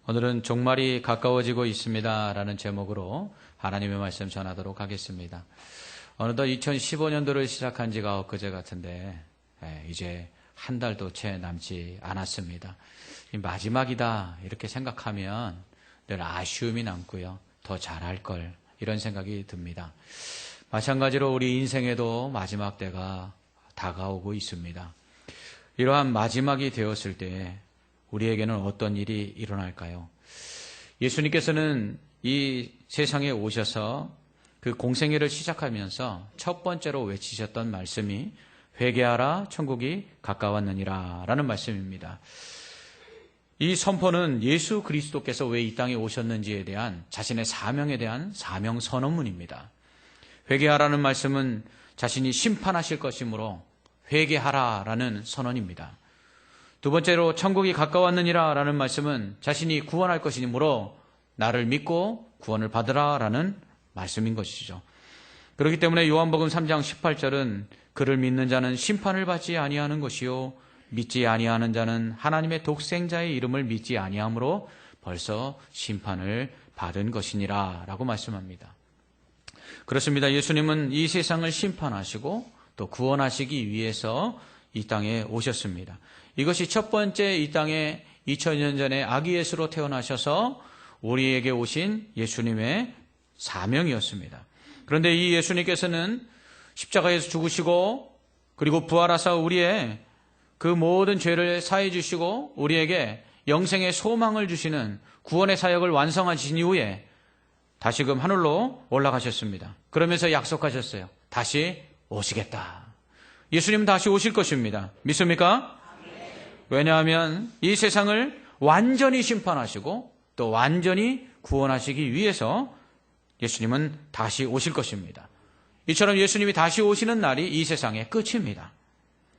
오늘은 종말이 가까워지고 있습니다 라는 제목으로 하나님의 말씀 전하도록 하겠습니다. 어느덧 2015년도를 시작한 지가 엊그제 같은데 이제 한 달도 채 남지 않았습니다. 마지막이다 이렇게 생각하면 늘 아쉬움이 남고요. 더 잘할 걸 이런 생각이 듭니다. 마찬가지로 우리 인생에도 마지막 때가 다가오고 있습니다. 이러한 마지막이 되었을 때 우리에게는 어떤 일이 일어날까요? 예수님께서는 이 세상에 오셔서 그 공생애를 시작하면서 첫 번째로 외치셨던 말씀이 회개하라 천국이 가까웠느니라 라는 말씀입니다. 이 선포는 예수 그리스도께서 왜 이 땅에 오셨는지에 대한 자신의 사명에 대한 사명 선언문입니다. 회개하라는 말씀은 자신이 심판하실 것이므로 회개하라라는 선언입니다. 두 번째로 천국이 가까웠느니라 라는 말씀은 자신이 구원할 것이므로 나를 믿고 구원을 받으라라는 말씀인 것이죠. 그렇기 때문에 요한복음 3장 18절은 그를 믿는 자는 심판을 받지 아니하는 것이요 믿지 아니하는 자는 하나님의 독생자의 이름을 믿지 아니하므로 벌써 심판을 받은 것이니라 라고 말씀합니다. 그렇습니다. 예수님은 이 세상을 심판하시고 또 구원하시기 위해서 이 땅에 오셨습니다. 이것이 첫 번째 이 땅에 2000년 전에 아기 예수로 태어나셔서 우리에게 오신 예수님의 사명이었습니다. 그런데 이 예수님께서는 십자가에서 죽으시고 그리고 부활하사 우리의 그 모든 죄를 사해 주시고 우리에게 영생의 소망을 주시는 구원의 사역을 완성하신 이후에 다시금 하늘로 올라가셨습니다. 그러면서 약속하셨어요. 다시 오시겠다. 예수님 다시 오실 것입니다. 믿습니까? 왜냐하면 이 세상을 완전히 심판하시고 또 완전히 구원하시기 위해서 예수님은 다시 오실 것입니다. 이처럼 예수님이 다시 오시는 날이 이 세상의 끝입니다.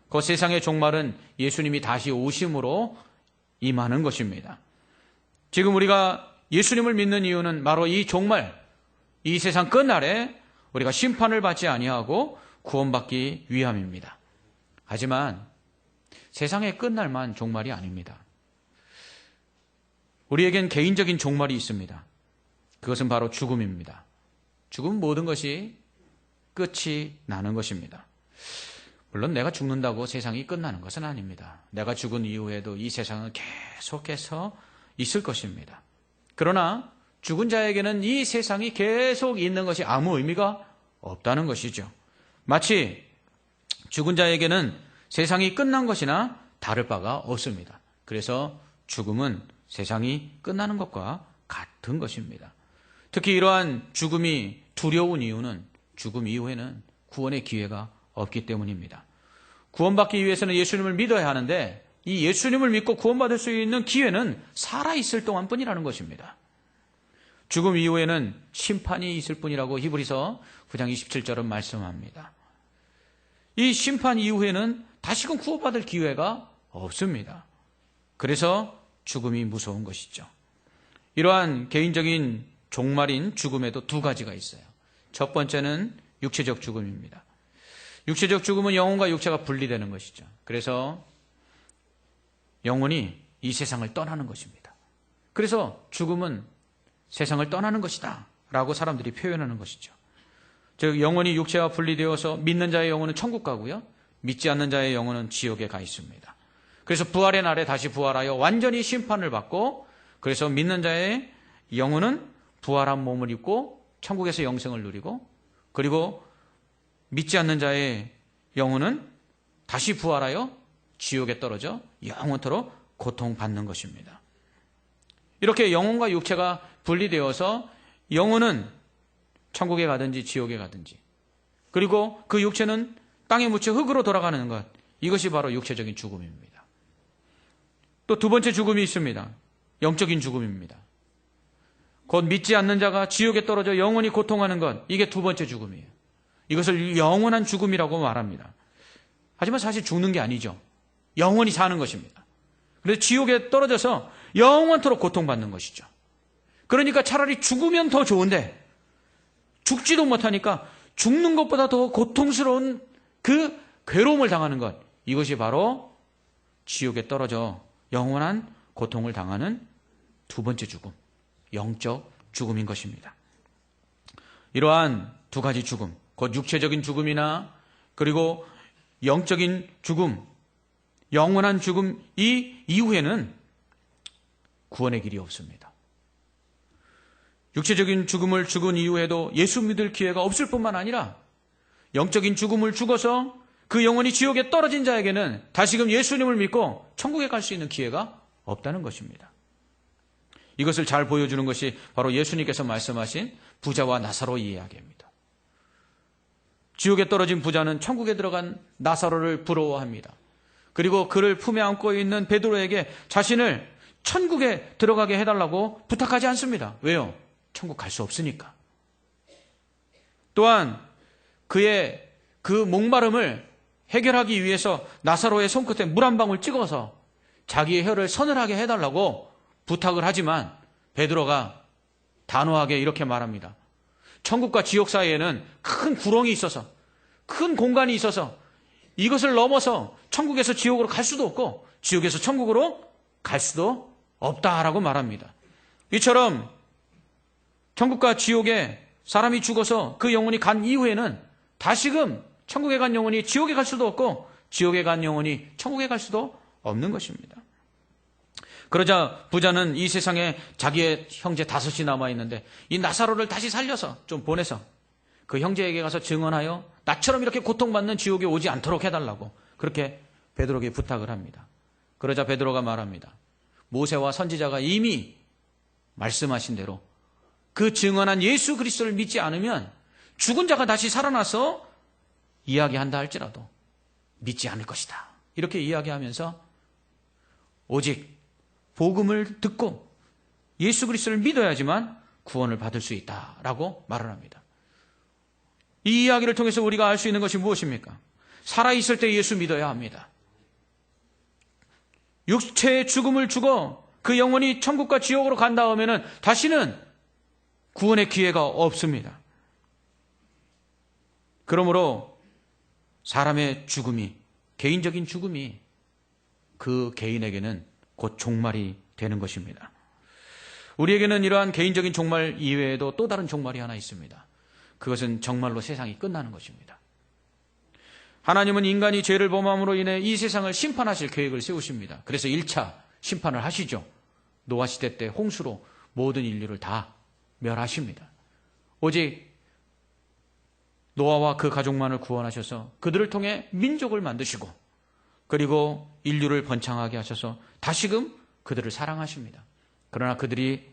그 세상의 종말은 예수님이 다시 오심으로 임하는 것입니다. 지금 우리가 예수님을 믿는 이유는 바로 이 종말, 이 세상 끝날에 우리가 심판을 받지 아니하고 구원받기 위함입니다. 하지만 세상의 끝날만 종말이 아닙니다. 우리에겐 개인적인 종말이 있습니다. 그것은 바로 죽음입니다. 죽음은 모든 것이 끝이 나는 것입니다. 물론 내가 죽는다고 세상이 끝나는 것은 아닙니다. 내가 죽은 이후에도 이 세상은 계속해서 있을 것입니다. 그러나 죽은 자에게는 이 세상이 계속 있는 것이 아무 의미가 없다는 것이죠. 마치 죽은 자에게는 세상이 끝난 것이나 다를 바가 없습니다. 그래서 죽음은 세상이 끝나는 것과 같은 것입니다. 특히 이러한 죽음이 두려운 이유는 죽음 이후에는 구원의 기회가 없기 때문입니다. 구원받기 위해서는 예수님을 믿어야 하는데 이 예수님을 믿고 구원받을 수 있는 기회는 살아있을 동안뿐이라는 것입니다. 죽음 이후에는 심판이 있을 뿐이라고 히브리서 9장 27절은 말씀합니다. 이 심판 이후에는 다시금 구원받을 기회가 없습니다. 그래서 죽음이 무서운 것이죠. 이러한 개인적인 종말인 죽음에도 두 가지가 있어요. 첫 번째는 육체적 죽음입니다. 육체적 죽음은 영혼과 육체가 분리되는 것이죠. 그래서 영혼이 이 세상을 떠나는 것입니다. 그래서 죽음은 세상을 떠나는 것이다 라고 사람들이 표현하는 것이죠. 즉 영혼이 육체와 분리되어서 믿는 자의 영혼은 천국 가고요. 믿지 않는 자의 영혼은 지옥에 가 있습니다. 그래서 부활의 날에 다시 부활하여 완전히 심판을 받고 그래서 믿는 자의 영혼은 부활한 몸을 입고 천국에서 영생을 누리고 그리고 믿지 않는 자의 영혼은 다시 부활하여 지옥에 떨어져 영원토록 고통받는 것입니다. 이렇게 영혼과 육체가 분리되어서 영혼은 천국에 가든지 지옥에 가든지 그리고 그 육체는 땅에 묻혀 흙으로 돌아가는 것, 이것이 바로 육체적인 죽음입니다. 또 두 번째 죽음이 있습니다. 영적인 죽음입니다. 곧 믿지 않는 자가 지옥에 떨어져 영원히 고통하는 것, 이게 두 번째 죽음이에요. 이것을 영원한 죽음이라고 말합니다. 하지만 사실 죽는 게 아니죠. 영원히 사는 것입니다. 그래서 지옥에 떨어져서 영원토록 고통받는 것이죠. 그러니까 차라리 죽으면 더 좋은데 죽지도 못하니까 죽는 것보다 더 고통스러운 그 괴로움을 당하는 것, 이것이 바로 지옥에 떨어져 영원한 고통을 당하는 두 번째 죽음, 영적 죽음인 것입니다. 이러한 두 가지 죽음, 곧 육체적인 죽음이나 그리고 영적인 죽음, 영원한 죽음, 이 이후에는 구원의 길이 없습니다. 육체적인 죽음을 죽은 이후에도 예수 믿을 기회가 없을 뿐만 아니라 영적인 죽음을 죽어서 그 영혼이 지옥에 떨어진 자에게는 다시금 예수님을 믿고 천국에 갈 수 있는 기회가 없다는 것입니다. 이것을 잘 보여주는 것이 바로 예수님께서 말씀하신 부자와 나사로의 이야기입니다. 지옥에 떨어진 부자는 천국에 들어간 나사로를 부러워합니다. 그리고 그를 품에 안고 있는 베드로에게 자신을 천국에 들어가게 해달라고 부탁하지 않습니다. 왜요? 천국 갈 수 없으니까. 또한 그의 그 목마름을 해결하기 위해서 나사로의 손끝에 물 한 방울 찍어서 자기의 혀를 서늘하게 해달라고 부탁을 하지만 베드로가 단호하게 이렇게 말합니다. 천국과 지옥 사이에는 큰 구렁이 있어서, 큰 공간이 있어서 이것을 넘어서 천국에서 지옥으로 갈 수도 없고 지옥에서 천국으로 갈 수도 없다라고 말합니다. 이처럼 천국과 지옥에 사람이 죽어서 그 영혼이 간 이후에는 다시금 천국에 간 영혼이 지옥에 갈 수도 없고 지옥에 간 영혼이 천국에 갈 수도 없는 것입니다. 그러자 부자는 이 세상에 자기의 형제 5이 남아있는데 이 나사로를 다시 살려서 좀 보내서 그 형제에게 가서 증언하여 나처럼 이렇게 고통받는 지옥에 오지 않도록 해달라고 그렇게 베드로에게 부탁을 합니다. 그러자 베드로가 말합니다. 모세와 선지자가 이미 말씀하신 대로 그 증언한 예수 그리스도를 믿지 않으면 죽은 자가 다시 살아나서 이야기한다 할지라도 믿지 않을 것이다. 이렇게 이야기하면서 오직 복음을 듣고 예수 그리스도를 믿어야지만 구원을 받을 수 있다라고 말을 합니다. 이 이야기를 통해서 우리가 알 수 있는 것이 무엇입니까? 살아있을 때 예수 믿어야 합니다. 육체의 죽음을 죽어 그 영혼이 천국과 지옥으로 간 다음에는 다시는 구원의 기회가 없습니다. 그러므로 사람의 죽음이, 개인적인 죽음이 그 개인에게는 곧 종말이 되는 것입니다. 우리에게는 이러한 개인적인 종말 이외에도 또 다른 종말이 하나 있습니다. 그것은 정말로 세상이 끝나는 것입니다. 하나님은 인간이 죄를 범함으로 인해 이 세상을 심판하실 계획을 세우십니다. 그래서 1차 심판을 하시죠. 노아 시대 때 홍수로 모든 인류를 다 멸하십니다. 오직 노아와 그 가족만을 구원하셔서 그들을 통해 민족을 만드시고 그리고 인류를 번창하게 하셔서 다시금 그들을 사랑하십니다. 그러나 그들이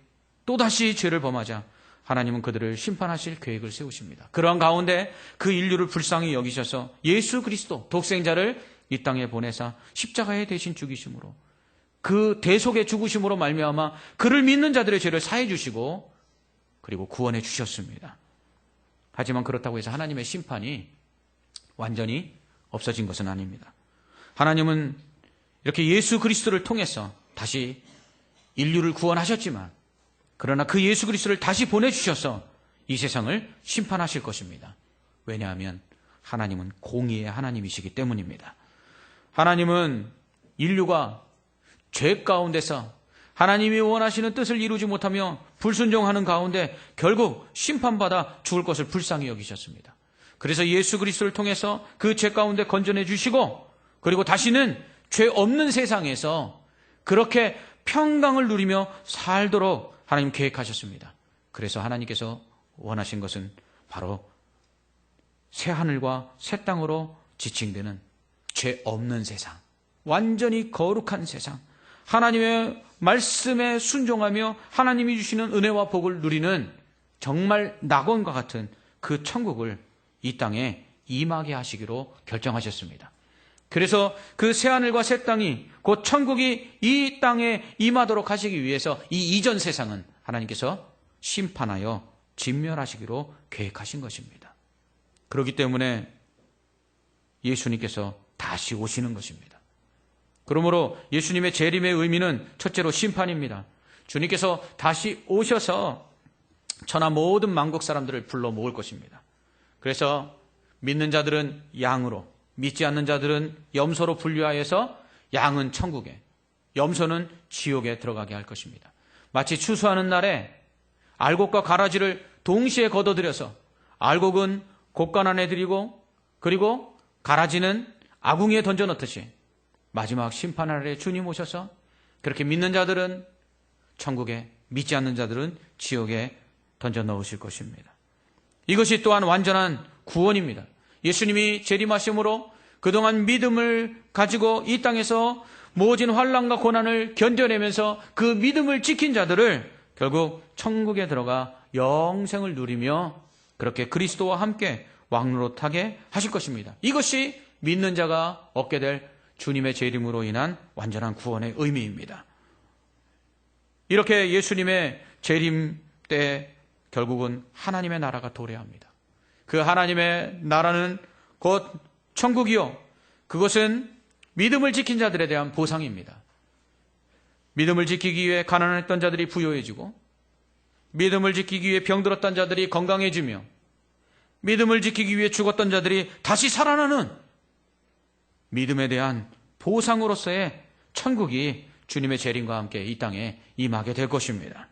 또다시 죄를 범하자 하나님은 그들을 심판하실 계획을 세우십니다. 그러한 가운데 그 인류를 불쌍히 여기셔서 예수 그리스도 독생자를 이 땅에 보내사 십자가에 대신 죽이심으로 그 대속의 죽으심으로 말미암아 그를 믿는 자들의 죄를 사해 주시고 그리고 구원해 주셨습니다. 하지만 그렇다고 해서 하나님의 심판이 완전히 없어진 것은 아닙니다. 하나님은 이렇게 예수 그리스도를 통해서 다시 인류를 구원하셨지만 그러나 그 예수 그리스도를 다시 보내주셔서 이 세상을 심판하실 것입니다. 왜냐하면 하나님은 공의의 하나님이시기 때문입니다. 하나님은 인류가 죄 가운데서 하나님이 원하시는 뜻을 이루지 못하며 불순종하는 가운데 결국 심판받아 죽을 것을 불쌍히 여기셨습니다. 그래서 예수 그리스도를 통해서 그 죄 가운데 건져내 주시고 그리고 다시는 죄 없는 세상에서 그렇게 평강을 누리며 살도록 하나님 계획하셨습니다. 그래서 하나님께서 원하신 것은 바로 새 하늘과 새 땅으로 지칭되는 죄 없는 세상, 완전히 거룩한 세상, 하나님의 말씀에 순종하며 하나님이 주시는 은혜와 복을 누리는 정말 낙원과 같은 그 천국을 이 땅에 임하게 하시기로 결정하셨습니다. 그래서 그 새하늘과 새 땅이 곧 천국이 이 땅에 임하도록 하시기 위해서 이 이전 세상은 하나님께서 심판하여 진멸하시기로 계획하신 것입니다. 그렇기 때문에 예수님께서 다시 오시는 것입니다. 그러므로 예수님의 재림의 의미는 첫째로 심판입니다. 주님께서 다시 오셔서 천하 모든 만국 사람들을 불러 모을 것입니다. 그래서 믿는 자들은 양으로, 믿지 않는 자들은 염소로 분류하여서 양은 천국에, 염소는 지옥에 들어가게 할 것입니다. 마치 추수하는 날에 알곡과 가라지를 동시에 걷어들여서 알곡은 곡간 안에 들이고 그리고 가라지는 아궁이에 던져 넣듯이 마지막 심판할 날에 주님 오셔서 그렇게 믿는 자들은 천국에, 믿지 않는 자들은 지옥에 던져 넣으실 것입니다. 이것이 또한 완전한 구원입니다. 예수님이 재림하심으로 그동안 믿음을 가지고 이 땅에서 모진 환난과 고난을 견뎌내면서 그 믿음을 지킨 자들을 결국 천국에 들어가 영생을 누리며 그렇게 그리스도와 함께 왕노릇하게 하실 것입니다. 이것이 믿는 자가 얻게 될 주님의 재림으로 인한 완전한 구원의 의미입니다. 이렇게 예수님의 재림 때 결국은 하나님의 나라가 도래합니다. 그 하나님의 나라는 곧 천국이요, 그것은 믿음을 지킨 자들에 대한 보상입니다. 믿음을 지키기 위해 가난했던 자들이 부유해지고, 믿음을 지키기 위해 병들었던 자들이 건강해지며, 믿음을 지키기 위해 죽었던 자들이 다시 살아나는 믿음에 대한 보상으로서의 천국이 주님의 재림과 함께 이 땅에 임하게 될 것입니다.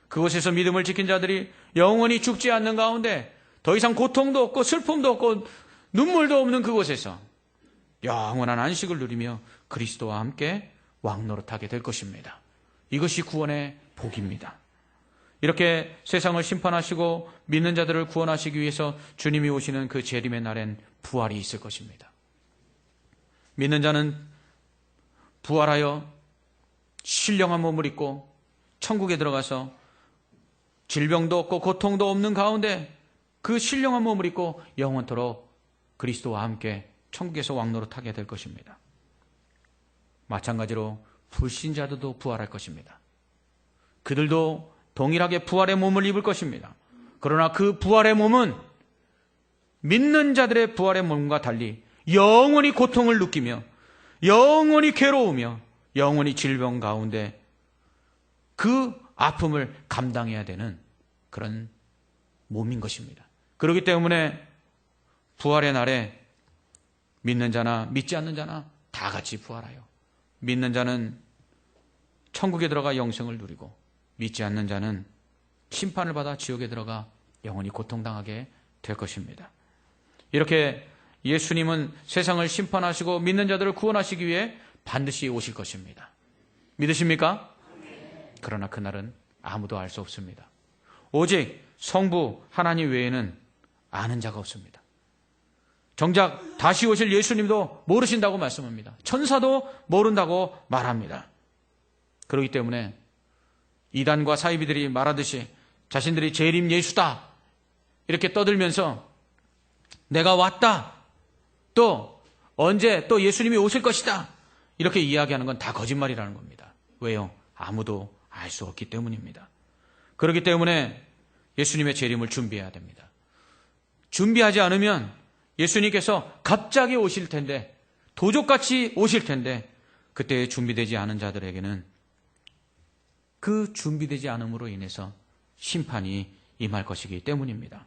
그곳에서 믿음을 지킨 자들이 영원히 죽지 않는 가운데 더 이상 고통도 없고 슬픔도 없고 눈물도 없는 그곳에서 영원한 안식을 누리며 그리스도와 함께 왕노릇하게 될 것입니다. 이것이 구원의 복입니다. 이렇게 세상을 심판하시고 믿는 자들을 구원하시기 위해서 주님이 오시는 그 재림의 날엔 부활이 있을 것입니다. 믿는 자는 부활하여 신령한 몸을 입고 천국에 들어가서 질병도 없고 고통도 없는 가운데 그 신령한 몸을 입고 영원토록 그리스도와 함께 천국에서 왕노릇하게 될 것입니다. 마찬가지로 불신자들도 부활할 것입니다. 그들도 동일하게 부활의 몸을 입을 것입니다. 그러나 그 부활의 몸은 믿는 자들의 부활의 몸과 달리 영원히 고통을 느끼며 영원히 괴로우며 영원히 질병 가운데 그 아픔을 감당해야 되는 그런 몸인 것입니다. 그렇기 때문에 부활의 날에 믿는 자나 믿지 않는 자나 다 같이 부활하여 믿는 자는 천국에 들어가 영생을 누리고 믿지 않는 자는 심판을 받아 지옥에 들어가 영원히 고통당하게 될 것입니다. 이렇게 예수님은 세상을 심판하시고 믿는 자들을 구원하시기 위해 반드시 오실 것입니다. 믿으십니까? 그러나 그날은 아무도 알 수 없습니다. 오직 성부 하나님 외에는 아는 자가 없습니다. 정작 다시 오실 예수님도 모르신다고 말씀합니다. 천사도 모른다고 말합니다. 그렇기 때문에 이단과 사이비들이 말하듯이 자신들이 재림 예수다 이렇게 떠들면서 내가 왔다, 또 언제 또 예수님이 오실 것이다 이렇게 이야기하는 건 다 거짓말이라는 겁니다. 왜요? 아무도 알 수 없기 때문입니다. 그렇기 때문에 예수님의 재림을 준비해야 됩니다. 준비하지 않으면 예수님께서 갑자기 오실 텐데, 도적같이 오실 텐데 그때 준비되지 않은 자들에게는 그 준비되지 않음으로 인해서 심판이 임할 것이기 때문입니다.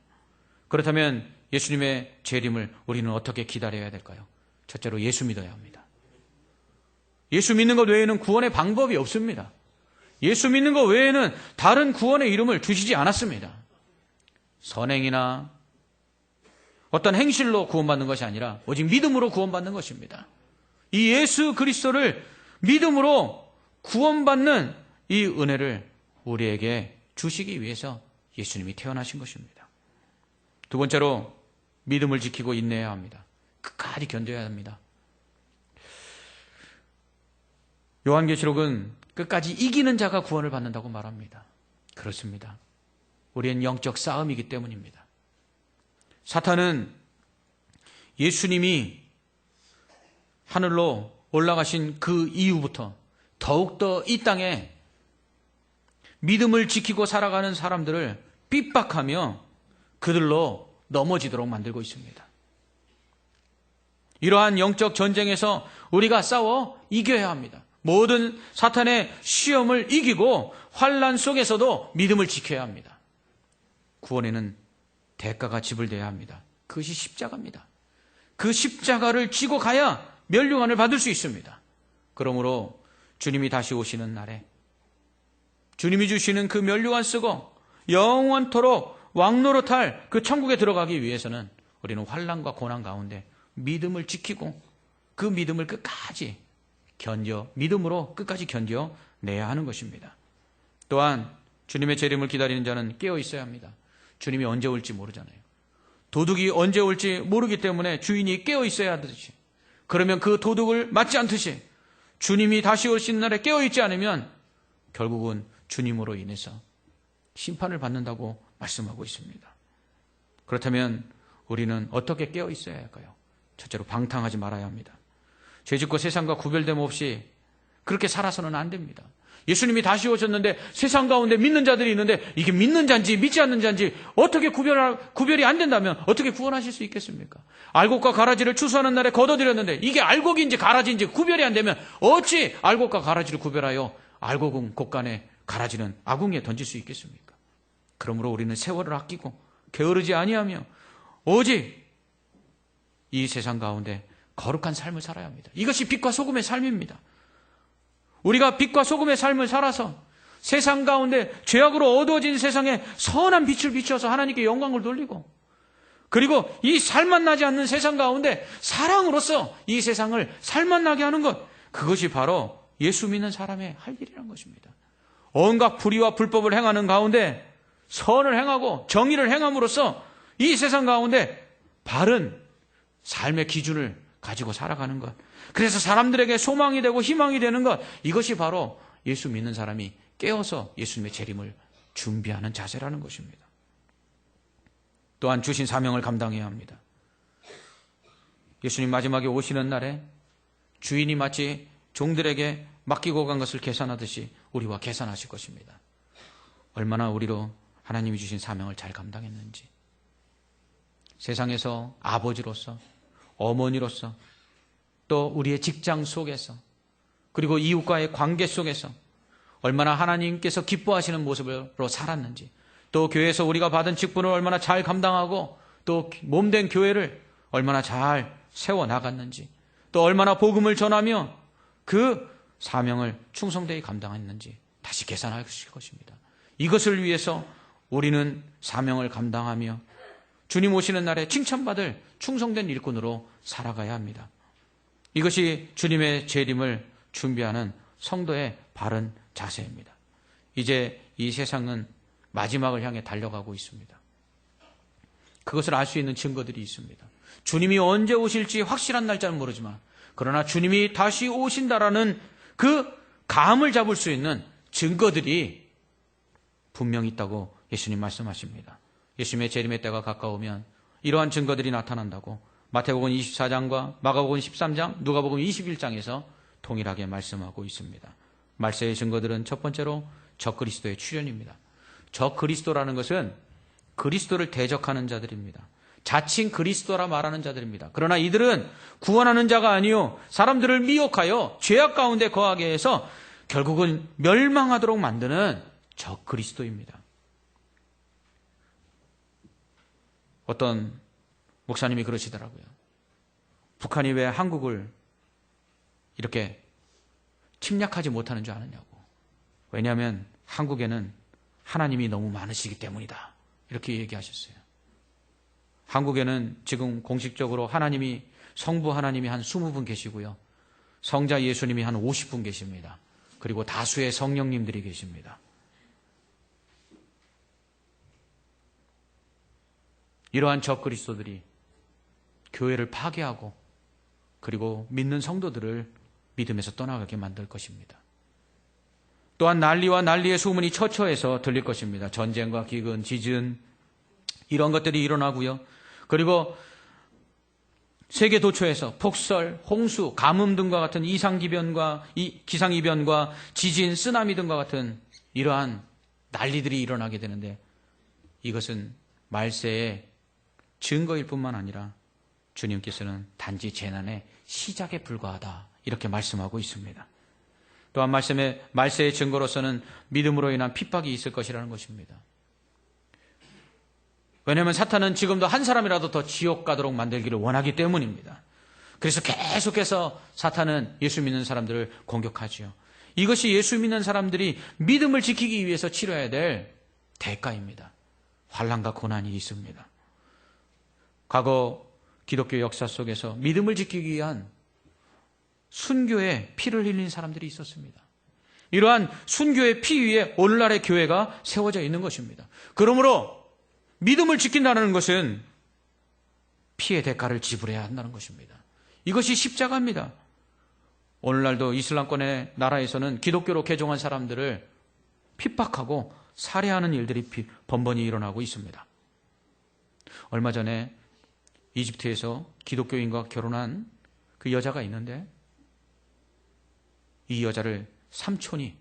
그렇다면 예수님의 재림을 우리는 어떻게 기다려야 될까요? 첫째로 예수 믿어야 합니다. 예수 믿는 것 외에는 구원의 방법이 없습니다. 예수 믿는 것 외에는 다른 구원의 이름을 주시지 않았습니다. 선행이나 어떤 행실로 구원받는 것이 아니라 오직 믿음으로 구원받는 것입니다. 이 예수 그리스도를 믿음으로 구원받는 이 은혜를 우리에게 주시기 위해서 예수님이 태어나신 것입니다. 두 번째로 믿음을 지키고 인내해야 합니다. 끝까지 견뎌야 합니다. 요한계시록은 끝까지 이기는 자가 구원을 받는다고 말합니다. 그렇습니다. 우리는 영적 싸움이기 때문입니다. 사탄은 예수님이 하늘로 올라가신 그 이후부터 더욱더 이 땅에 믿음을 지키고 살아가는 사람들을 핍박하며 그들로 넘어지도록 만들고 있습니다. 이러한 영적 전쟁에서 우리가 싸워 이겨야 합니다. 모든 사탄의 시험을 이기고 환난 속에서도 믿음을 지켜야 합니다. 구원에는 대가가 지불돼야 합니다. 그것이 십자가입니다. 그 십자가를 지고 가야 멸류관을 받을 수 있습니다. 그러므로 주님이 다시 오시는 날에 주님이 주시는 그 면류관 쓰고 영원토록 왕노릇할 그 천국에 들어가기 위해서는 우리는 환난과 고난 가운데 믿음을 지키고 그 믿음을 끝까지 믿음으로 끝까지 견뎌내야 하는 것입니다. 또한 주님의 재림을 기다리는 자는 깨어 있어야 합니다. 주님이 언제 올지 모르잖아요. 도둑이 언제 올지 모르기 때문에 주인이 깨어 있어야 하듯이, 그러면 그 도둑을 맞지 않듯이 주님이 다시 오신 날에 깨어 있지 않으면 결국은 주님으로 인해서 심판을 받는다고 말씀하고 있습니다. 그렇다면 우리는 어떻게 깨어 있어야 할까요? 첫째로 방탕하지 말아야 합니다. 죄짓고 세상과 구별됨 없이 그렇게 살아서는 안 됩니다. 예수님이 다시 오셨는데 세상 가운데 믿는 자들이 있는데 이게 믿는 자인지 믿지 않는 자인지 어떻게 구별이 안 된다면 어떻게 구원하실 수 있겠습니까? 알곡과 가라지를 추수하는 날에 걷어들였는데 이게 알곡인지 가라지인지 구별이 안 되면 어찌 알곡과 가라지를 구별하여 알곡은 곳간에 가라지는 아궁이에 던질 수 있겠습니까? 그러므로 우리는 세월을 아끼고 게으르지 아니하며 오직 이 세상 가운데 거룩한 삶을 살아야 합니다. 이것이 빛과 소금의 삶입니다. 우리가 빛과 소금의 삶을 살아서 세상 가운데 죄악으로 어두워진 세상에 선한 빛을 비춰서 하나님께 영광을 돌리고, 그리고 이 살맛 나지 않는 세상 가운데 사랑으로서 이 세상을 살맛 나게 하는 것, 그것이 바로 예수 믿는 사람의 할 일이라는 것입니다. 온갖 불의와 불법을 행하는 가운데 선을 행하고 정의를 행함으로써 이 세상 가운데 바른 삶의 기준을 가지고 살아가는 것, 그래서 사람들에게 소망이 되고 희망이 되는 것, 이것이 바로 예수 믿는 사람이 깨어서 예수님의 재림을 준비하는 자세라는 것입니다. 또한 주신 사명을 감당해야 합니다. 예수님 마지막에 오시는 날에 주인이 마치 종들에게 맡기고 간 것을 계산하듯이 우리와 계산하실 것입니다. 얼마나 우리로 하나님이 주신 사명을 잘 감당했는지, 세상에서 아버지로서, 어머니로서, 또 우리의 직장 속에서, 그리고 이웃과의 관계 속에서 얼마나 하나님께서 기뻐하시는 모습으로 살았는지, 또 교회에서 우리가 받은 직분을 얼마나 잘 감당하고 또 몸된 교회를 얼마나 잘 세워나갔는지, 또 얼마나 복음을 전하며 그 사명을 충성되이 감당했는지 다시 계산하실 것입니다. 이것을 위해서 우리는 사명을 감당하며 주님 오시는 날에 칭찬받을 충성된 일꾼으로 살아가야 합니다. 이것이 주님의 재림을 준비하는 성도의 바른 자세입니다. 이제 이 세상은 마지막을 향해 달려가고 있습니다. 그것을 알 수 있는 증거들이 있습니다. 주님이 언제 오실지 확실한 날짜는 모르지만, 그러나 주님이 다시 오신다라는 그 감을 잡을 수 있는 증거들이 분명히 있다고 예수님 말씀하십니다. 예수님의 재림의 때가 가까우면 이러한 증거들이 나타난다고 마태복음 24장과 마가복음 13장, 누가복음 21장에서 동일하게 말씀하고 있습니다. 말세의 증거들은 첫 번째로 적그리스도의 출현입니다. 적그리스도라는 것은 그리스도를 대적하는 자들입니다. 자칭 그리스도라 말하는 자들입니다. 그러나 이들은 구원하는 자가 아니요 사람들을 미혹하여 죄악 가운데 거하게 해서 결국은 멸망하도록 만드는 적그리스도입니다. 어떤 목사님이 그러시더라고요. 북한이 왜 한국을 이렇게 침략하지 못하는 줄 아느냐고. 왜냐하면 한국에는 하나님이 너무 많으시기 때문이다. 이렇게 얘기하셨어요. 한국에는 지금 공식적으로 성부 하나님이 한 20분 계시고요. 성자 예수님이 한 50분 계십니다. 그리고 다수의 성령님들이 계십니다. 이러한 적그리스도들이 교회를 파괴하고 그리고 믿는 성도들을 믿음에서 떠나가게 만들 것입니다. 또한 난리와 난리의 소문이 처처해서 들릴 것입니다. 전쟁과 기근, 지진 이런 것들이 일어나고요. 그리고 세계 도처에서 폭설, 홍수, 가뭄 등과 같은 기상이변과 지진, 쓰나미 등과 같은 이러한 난리들이 일어나게 되는데, 이것은 말세의 증거일 뿐만 아니라 주님께서는 단지 재난의 시작에 불과하다 이렇게 말씀하고 있습니다. 또한 말세의 증거로서는 믿음으로 인한 핍박이 있을 것이라는 것입니다. 왜냐하면 사탄은 지금도 한 사람이라도 더 지옥 가도록 만들기를 원하기 때문입니다. 그래서 계속해서 사탄은 예수 믿는 사람들을 공격하지요. 이것이 예수 믿는 사람들이 믿음을 지키기 위해서 치러야 될 대가입니다. 환난과 고난이 있습니다. 과거 기독교 역사 속에서 믿음을 지키기 위한 순교의 피를 흘린 사람들이 있었습니다. 이러한 순교의 피 위에 오늘날의 교회가 세워져 있는 것입니다. 그러므로 믿음을 지킨다는 것은 피의 대가를 지불해야 한다는 것입니다. 이것이 십자가입니다. 오늘날도 이슬람권의 나라에서는 기독교로 개종한 사람들을 핍박하고 살해하는 일들이 번번이 일어나고 있습니다. 얼마 전에 이집트에서 기독교인과 결혼한 그 여자가 있는데 이 여자를 삼촌이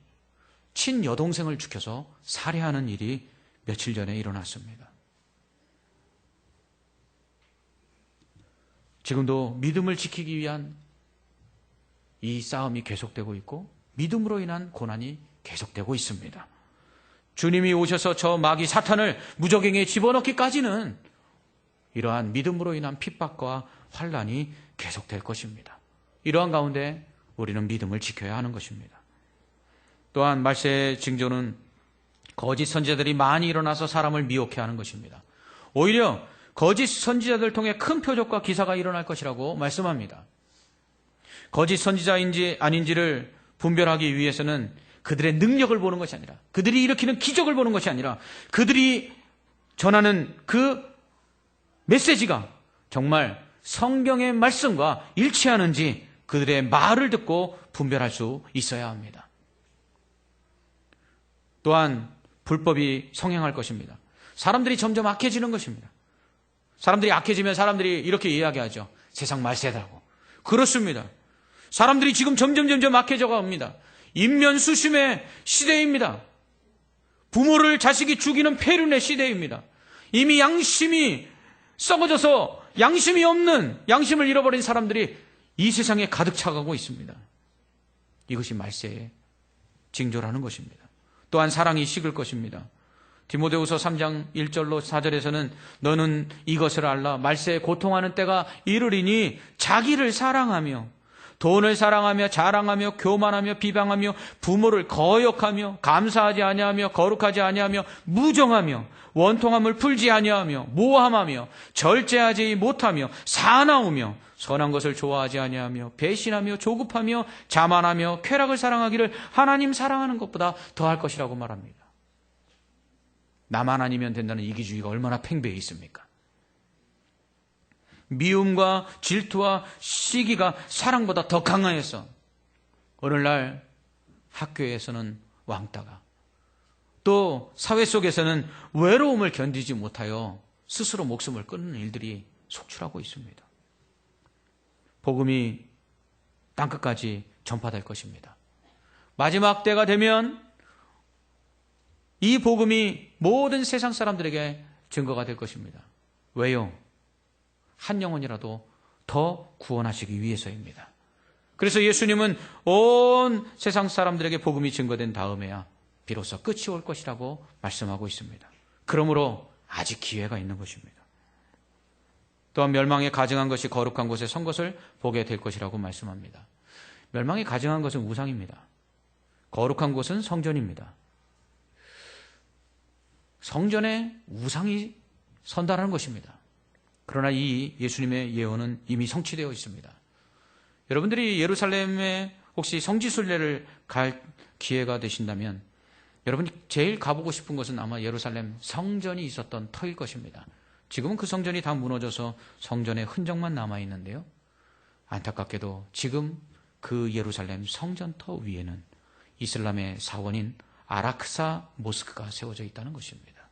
친여동생을 죽여서 살해하는 일이 며칠 전에 일어났습니다. 지금도 믿음을 지키기 위한 이 싸움이 계속되고 있고 믿음으로 인한 고난이 계속되고 있습니다. 주님이 오셔서 저 마귀 사탄을 무저갱이에 집어넣기까지는 이러한 믿음으로 인한 핍박과 환난이 계속될 것입니다. 이러한 가운데 우리는 믿음을 지켜야 하는 것입니다. 또한 말세의 징조는 거짓 선지자들이 많이 일어나서 사람을 미혹해 하는 것입니다. 오히려 거짓 선지자들 통해 큰 표적과 기사가 일어날 것이라고 말씀합니다. 거짓 선지자인지 아닌지를 분별하기 위해서는 그들의 능력을 보는 것이 아니라, 그들이 일으키는 기적을 보는 것이 아니라, 그들이 전하는 그 메시지가 정말 성경의 말씀과 일치하는지 그들의 말을 듣고 분별할 수 있어야 합니다. 또한 불법이 성행할 것입니다. 사람들이 점점 악해지는 것입니다. 사람들이 악해지면 사람들이 이렇게 이야기하죠. 세상 말세다고. 그렇습니다. 사람들이 지금 점점 악해져 갑니다. 인면수심의 시대입니다. 부모를 자식이 죽이는 폐륜의 시대입니다. 이미 양심이 썩어져서 양심이 없는, 양심을 잃어버린 사람들이 이 세상에 가득 차가고 있습니다. 이것이 말세의 징조라는 것입니다. 또한 사랑이 식을 것입니다. 디모데후서 3장 1절로 4절에서는 너는 이것을 알라. 말세에 고통하는 때가 이르리니 자기를 사랑하며 돈을 사랑하며 자랑하며 교만하며 비방하며 부모를 거역하며 감사하지 아니하며 거룩하지 아니하며 무정하며 원통함을 풀지 아니하며 모함하며 절제하지 못하며 사나우며 선한 것을 좋아하지 아니하며 배신하며 조급하며 자만하며 쾌락을 사랑하기를 하나님 사랑하는 것보다 더할 것이라고 말합니다. 나만 아니면 된다는 이기주의가 얼마나 팽배해 있습니까? 미움과 질투와 시기가 사랑보다 더 강하여서 오늘날 학교에서는 왕따가, 또 사회 속에서는 외로움을 견디지 못하여 스스로 목숨을 끊는 일들이 속출하고 있습니다. 복음이 땅끝까지 전파될 것입니다. 마지막 때가 되면 이 복음이 모든 세상 사람들에게 증거가 될 것입니다. 왜요? 한 영혼이라도 더 구원하시기 위해서입니다. 그래서 예수님은 온 세상 사람들에게 복음이 증거된 다음에야 비로소 끝이 올 것이라고 말씀하고 있습니다. 그러므로 아직 기회가 있는 것입니다. 또한 멸망에 가증한 것이 거룩한 곳에 선 것을 보게 될 것이라고 말씀합니다. 멸망에 가증한 것은 우상입니다. 거룩한 곳은 성전입니다. 성전에 우상이 선다라는 것입니다. 그러나 이 예수님의 예언은 이미 성취되어 있습니다. 여러분들이 예루살렘에 혹시 성지순례를 갈 기회가 되신다면 여러분이 제일 가보고 싶은 것은 아마 예루살렘 성전이 있었던 터일 것입니다. 지금은 그 성전이 다 무너져서 성전의 흔적만 남아있는데요. 안타깝게도 지금 그 예루살렘 성전터 위에는 이슬람의 사원인 아락사 모스크가 세워져 있다는 것입니다.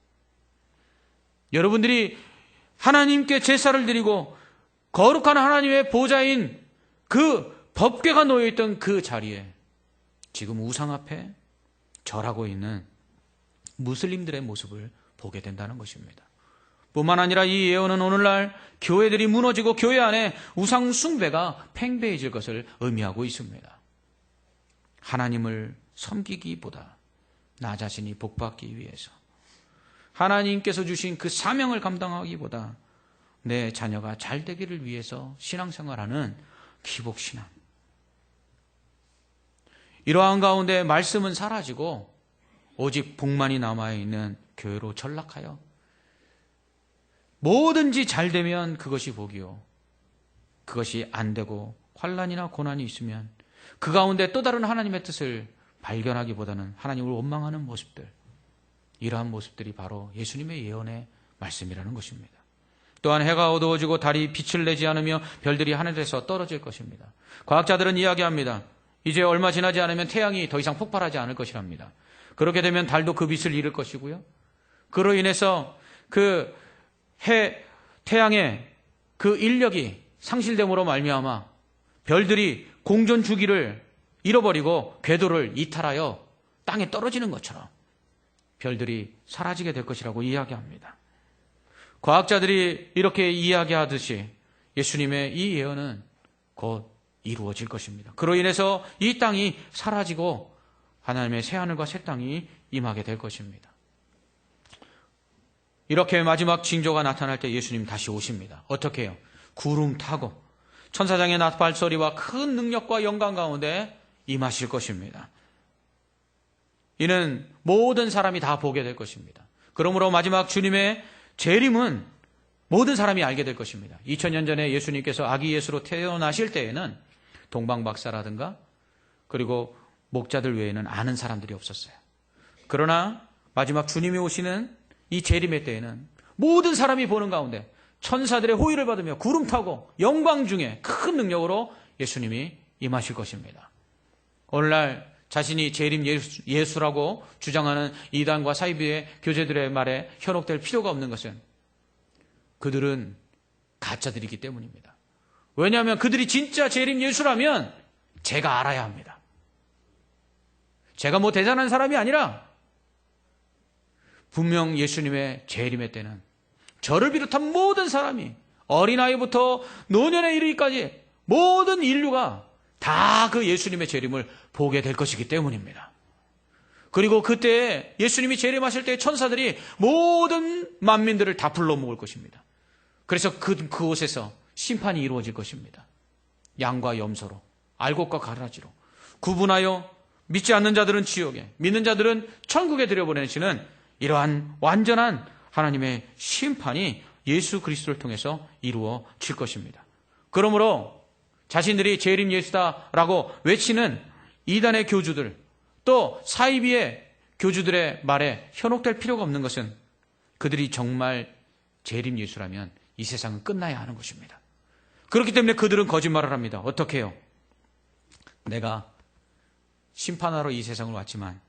여러분들이 하나님께 제사를 드리고 거룩한 하나님의 보좌인 그 법궤가 놓여있던 그 자리에 지금 우상 앞에 절하고 있는 무슬림들의 모습을 보게 된다는 것입니다. 뿐만 아니라 이 예언은 오늘날 교회들이 무너지고 교회 안에 우상 숭배가 팽배해질 것을 의미하고 있습니다. 하나님을 섬기기보다 나 자신이 복받기 위해서, 하나님께서 주신 그 사명을 감당하기보다 내 자녀가 잘 되기를 위해서 신앙생활하는 기복신앙, 이러한 가운데 말씀은 사라지고 오직 복만이 남아있는 교회로 전락하여 뭐든지 잘 되면 그것이 복이요, 그것이 안 되고 환난이나 고난이 있으면 그 가운데 또 다른 하나님의 뜻을 발견하기보다는 하나님을 원망하는 모습들, 이러한 모습들이 바로 예수님의 예언의 말씀이라는 것입니다. 또한 해가 어두워지고 달이 빛을 내지 않으며 별들이 하늘에서 떨어질 것입니다. 과학자들은 이야기합니다. 이제 얼마 지나지 않으면 태양이 더 이상 폭발하지 않을 것이랍니다. 그렇게 되면 달도 그 빛을 잃을 것이고요, 그로 인해서 그 태양의 그 인력이 상실됨으로 말미암아 별들이 공전 주기를 잃어버리고 궤도를 이탈하여 땅에 떨어지는 것처럼 별들이 사라지게 될 것이라고 이야기합니다. 과학자들이 이렇게 이야기하듯이 예수님의 이 예언은 곧 이루어질 것입니다. 그로 인해서 이 땅이 사라지고 하나님의 새하늘과 새 땅이 임하게 될 것입니다. 이렇게 마지막 징조가 나타날 때 예수님 다시 오십니다. 어떻게 해요? 구름 타고 천사장의 나팔소리와 큰 능력과 영광 가운데 임하실 것입니다. 이는 모든 사람이 다 보게 될 것입니다. 그러므로 마지막 주님의 재림은 모든 사람이 알게 될 것입니다. 2000년 전에 예수님께서 아기 예수로 태어나실 때에는 동방박사라든가 그리고 목자들 외에는 아는 사람들이 없었어요. 그러나 마지막 주님이 오시는 이 재림의 때에는 모든 사람이 보는 가운데 천사들의 호의를 받으며 구름 타고 영광 중에 큰 능력으로 예수님이 임하실 것입니다. 오늘날 자신이 재림 예수라고 주장하는 이단과 사이비의 교제들의 말에 현혹될 필요가 없는 것은 그들은 가짜들이기 때문입니다. 왜냐하면 그들이 진짜 재림 예수라면 제가 알아야 합니다. 제가 뭐 대단한 사람이 아니라 분명 예수님의 재림의 때는 저를 비롯한 모든 사람이 어린아이부터 노년에 이르기까지 모든 인류가 다 그 예수님의 재림을 보게 될 것이기 때문입니다. 그리고 그때 예수님이 재림하실 때 천사들이 모든 만민들을 다 불러 모을 것입니다. 그래서 그곳에서 심판이 이루어질 것입니다. 양과 염소로, 알곡과 가라지로 구분하여 믿지 않는 자들은 지옥에, 믿는 자들은 천국에 들여보내시는 이러한 완전한 하나님의 심판이 예수 그리스도를 통해서 이루어질 것입니다. 그러므로 자신들이 재림 예수다라고 외치는 이단의 교주들, 또 사이비의 교주들의 말에 현혹될 필요가 없는 것은 그들이 정말 재림 예수라면 이 세상은 끝나야 하는 것입니다. 그렇기 때문에 그들은 거짓말을 합니다. 어떻게 해요? 내가 심판하러 이 세상을 왔지만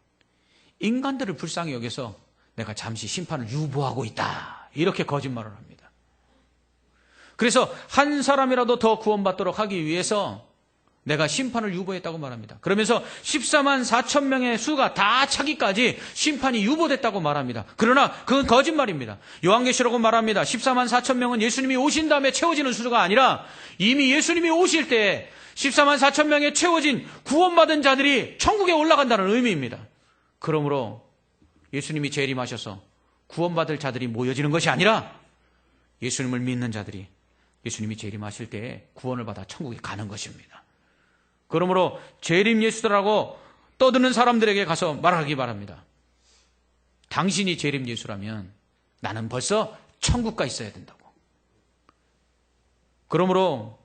인간들을 불쌍히 여겨서 내가 잠시 심판을 유보하고 있다, 이렇게 거짓말을 합니다. 그래서 한 사람이라도 더 구원받도록 하기 위해서 내가 심판을 유보했다고 말합니다. 그러면서 14만 4천 명의 수가 다 차기까지 심판이 유보됐다고 말합니다. 그러나 그건 거짓말입니다. 요한계시록은 말합니다. 14만 4천 명은 예수님이 오신 다음에 채워지는 수가 아니라 이미 예수님이 오실 때 14만 4천 명에 채워진 구원받은 자들이 천국에 올라간다는 의미입니다. 그러므로 예수님이 재림하셔서 구원받을 자들이 모여지는 것이 아니라 예수님을 믿는 자들이 예수님이 재림하실 때에 구원을 받아 천국에 가는 것입니다. 그러므로 재림 예수라고 떠드는 사람들에게 가서 말하기 바랍니다. 당신이 재림 예수라면 나는 벌써 천국 가 있어야 된다고. 그러므로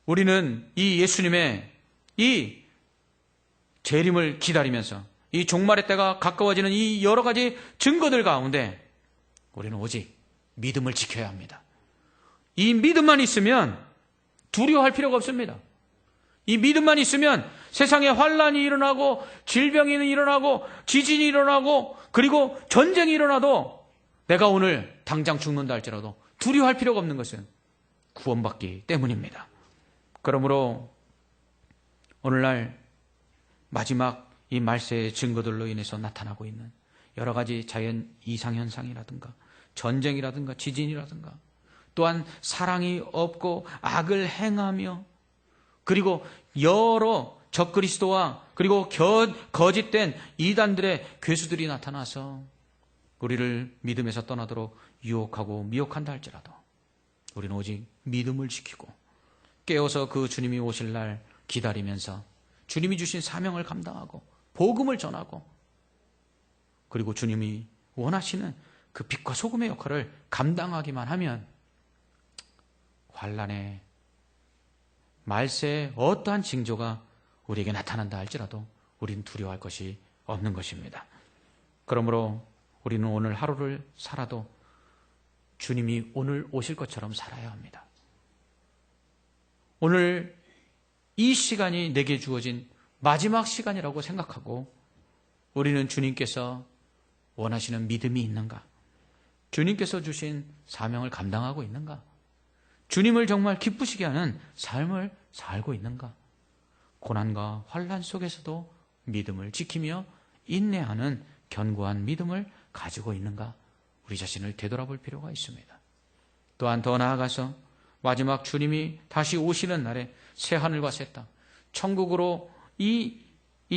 우리는 이 예수님의 이 재림을 기다리면서 이 종말의 때가 가까워지는 이 여러 가지 증거들 가운데 우리는 오직 믿음을 지켜야 합니다. 이 믿음만 있으면 두려워할 필요가 없습니다. 이 믿음만 있으면 세상에 환란이 일어나고 질병이 일어나고 지진이 일어나고 그리고 전쟁이 일어나도 내가 오늘 당장 죽는다 할지라도 두려워할 필요가 없는 것은 구원받기 때문입니다. 그러므로 오늘날 마지막 이 말세의 증거들로 인해서 나타나고 있는 여러 가지 자연 이상현상이라든가 전쟁이라든가 지진이라든가 또한 사랑이 없고 악을 행하며 그리고 여러 적그리스도와 그리고 거짓된 이단들의 괴수들이 나타나서 우리를 믿음에서 떠나도록 유혹하고 미혹한다 할지라도 우리는 오직 믿음을 지키고 깨어서 그 주님이 오실 날 기다리면서 주님이 주신 사명을 감당하고 복음을 전하고 그리고 주님이 원하시는 그 빛과 소금의 역할을 감당하기만 하면 환난의 말세의 어떠한 징조가 우리에게 나타난다 할지라도 우리는 두려워할 것이 없는 것입니다. 그러므로 우리는 오늘 하루를 살아도 주님이 오늘 오실 것처럼 살아야 합니다. 오늘 이 시간이 내게 주어진 마지막 시간이라고 생각하고 우리는 주님께서 원하시는 믿음이 있는가? 주님께서 주신 사명을 감당하고 있는가? 주님을 정말 기쁘시게 하는 삶을 살고 있는가? 고난과 환난 속에서도 믿음을 지키며 인내하는 견고한 믿음을 가지고 있는가? 우리 자신을 되돌아볼 필요가 있습니다. 또한 더 나아가서 마지막 주님이 다시 오시는 날에 새 하늘과 새 땅, 천국으로 이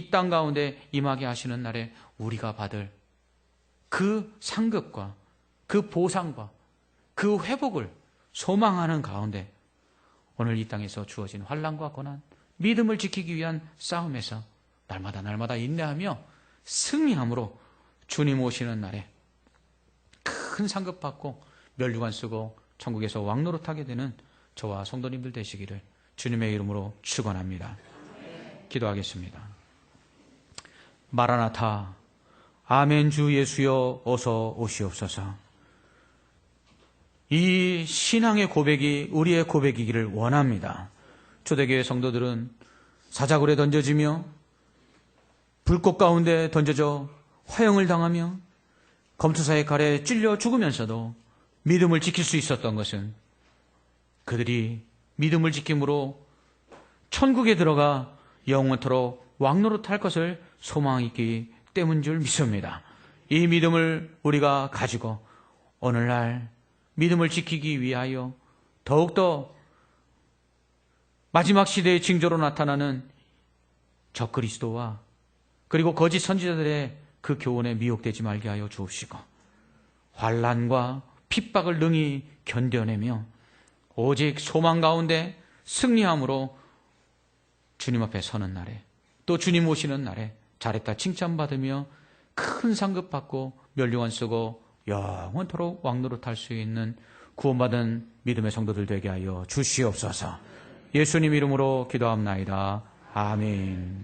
땅 가운데 임하게 하시는 날에 우리가 받을 그 상급과 그 보상과 그 회복을 소망하는 가운데 오늘 이 땅에서 주어진 환난과 고난, 믿음을 지키기 위한 싸움에서 날마다 인내하며 승리함으로 주님 오시는 날에 큰 상급 받고 면류관 쓰고 천국에서 왕노릇하게 되는 저와 성도님들 되시기를 주님의 이름으로 축원합니다. 기도하겠습니다. 마라나타, 아멘 주 예수여 어서 오시옵소서. 이 신앙의 고백이 우리의 고백이기를 원합니다. 초대교회 성도들은 사자굴에 던져지며 불꽃 가운데 던져져 화형을 당하며 검투사의 칼에 찔려 죽으면서도 믿음을 지킬 수 있었던 것은 그들이 믿음을 지킴으로 천국에 들어가 영원토록 왕노릇할 것을 소망했기 때문인 줄 믿습니다. 이 믿음을 우리가 가지고 오늘날 믿음을 지키기 위하여 더욱더 마지막 시대의 징조로 나타나는 적그리스도와 그리고 거짓 선지자들의 그 교훈에 미혹되지 말게 하여 주옵시고 환난과 핍박을 능히 견뎌내며 오직 소망 가운데 승리함으로 주님 앞에 서는 날에 또 주님 오시는 날에 잘했다 칭찬받으며 큰 상급 받고 면류관 쓰고 영원토록 왕노릇할 수 있는 구원받은 믿음의 성도들 되게 하여 주시옵소서. 예수님 이름으로 기도합나이다. 아멘.